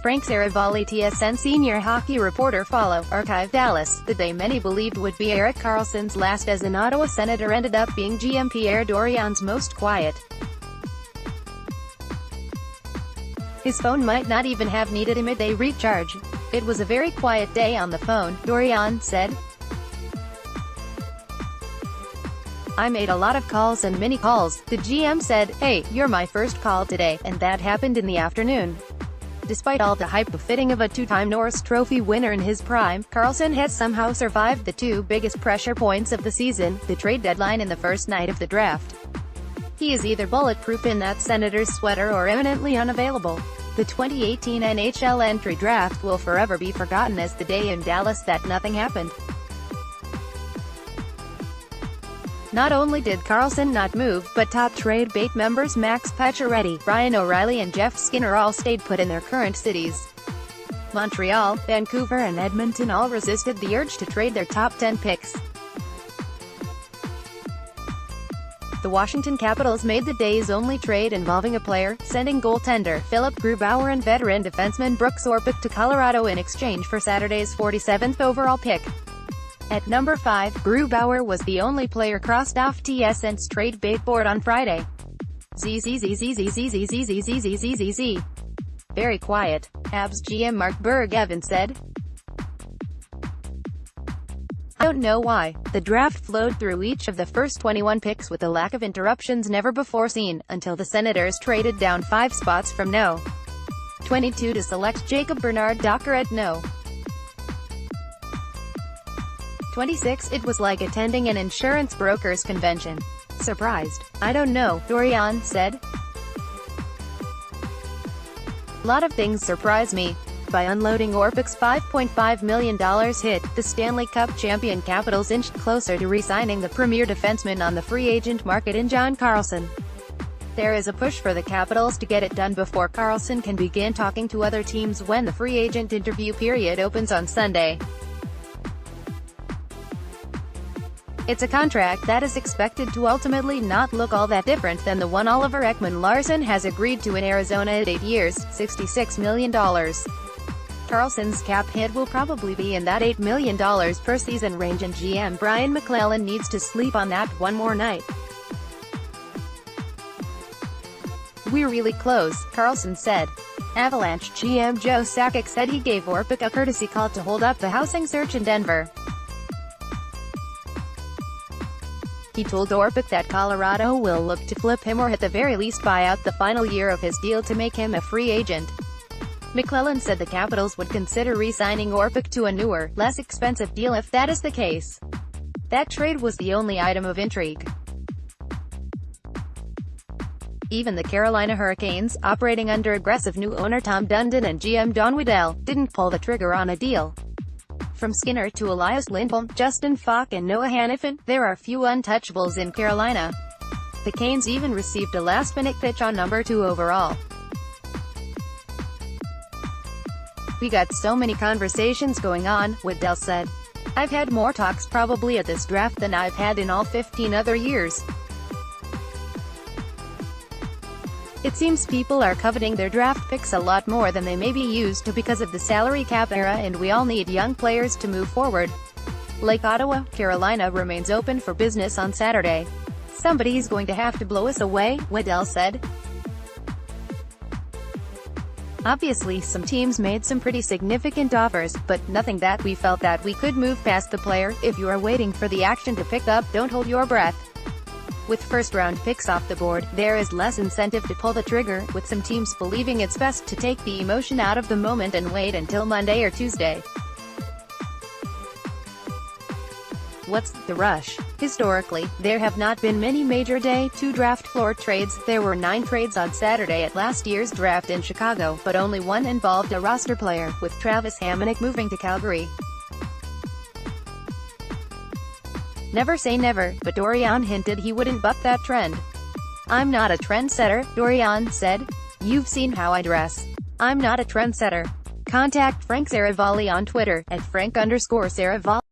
Frank Seravalli, TSN senior hockey reporter. Follow, Archive. Dallas. The day many believed would be Erik Karlsson's last as an Ottawa Senator ended up being GM Pierre Dorion's most quiet. His phone might not even have needed a midday recharge. It was a very quiet day on the phone, Dorion said. I made a lot of calls and many calls. The GM said, "Hey, you're my first call today," and that happened in the afternoon. Despite all the hype befitting of a two-time Norris Trophy winner in his prime, Karlsson has somehow survived the two biggest pressure points of the season, the trade deadline and the first night of the draft. He is either bulletproof in that Senator's sweater or eminently unavailable. The 2018 NHL entry draft will forever be forgotten as the day in Dallas that nothing happened. Not only did Karlsson not move, but top trade bait members Max Pacioretty, Ryan O'Reilly and Jeff Skinner all stayed put in their current cities. Montreal, Vancouver and Edmonton all resisted the urge to trade their top 10 picks. The Washington Capitals made the day's only trade involving a player, sending goaltender Philip Grubauer and veteran defenseman Brooks Orpik to Colorado in exchange for Saturday's 47th overall pick. At number 5, Grubauer was the only player crossed off TSN's trade bait board on Friday. ZZZZZZZZZZZZZZ. Very quiet. Habs GM Mark Bergevin said. I don't know why. The draft flowed through each of the first 21 picks with a lack of interruptions never before seen, until the Senators traded down 5 spots from No. 22 to select Jacob Bernard Docker at No. 26. It was like attending an insurance broker's convention. Surprised? I don't know, Dorion said. A lot of things surprise me. By unloading Orpik's $5.5 million hit, the Stanley Cup champion Capitals inched closer to re-signing the premier defenseman on the free agent market in John Karlsson. There is a push for the Capitals to get it done before Karlsson can begin talking to other teams when the free agent interview period opens on Sunday. It's a contract that is expected to ultimately not look all that different than the one Oliver Ekman-Larsson has agreed to in Arizona at 8 years, $66 million. Karlsson's cap hit will probably be in that $8 million per season range, and GM Brian McClellan needs to sleep on that one more night. We're really close, Karlsson said. Avalanche GM Joe Sakic said he gave Orpik a courtesy call to hold up the housing search in Denver. He told Orpik that Colorado will look to flip him or at the very least buy out the final year of his deal to make him a free agent. McClellan said the Capitals would consider re-signing Orpik to a newer, less expensive deal if that is the case. That trade was the only item of intrigue. Even the Carolina Hurricanes, operating under aggressive new owner Tom Dundon and GM Don Waddell, didn't pull the trigger on a deal. From Skinner to Elias Lindholm, Justin Falk and Noah Hanifin, there are few untouchables in Carolina. The Canes even received a last-minute pitch on number 2 overall. We got so many conversations going on, Waddell said. I've had more talks probably at this draft than I've had in all 15 other years. It seems people are coveting their draft picks a lot more than they may be used to because of the salary cap era, and we all need young players to move forward. Like Ottawa, Carolina remains open for business on Saturday. Somebody's going to have to blow us away, Waddell said. Obviously some teams made some pretty significant offers, but nothing that we felt that we could move past the player. If you are waiting for the action to pick up, don't hold your breath. With first-round picks off the board, there is less incentive to pull the trigger, with some teams believing it's best to take the emotion out of the moment and wait until Monday or Tuesday. What's the rush? Historically, there have not been many major Day 2 draft floor trades. There were 9 trades on Saturday at last year's draft in Chicago, but only one involved a roster player, with Travis Hamonic moving to Calgary. Never say never, but Dorion hinted he wouldn't buck that trend. I'm not a trendsetter, Dorion said. You've seen how I dress. I'm not a trendsetter. Contact Frank Seravalli on Twitter, @Frank_Seravalli.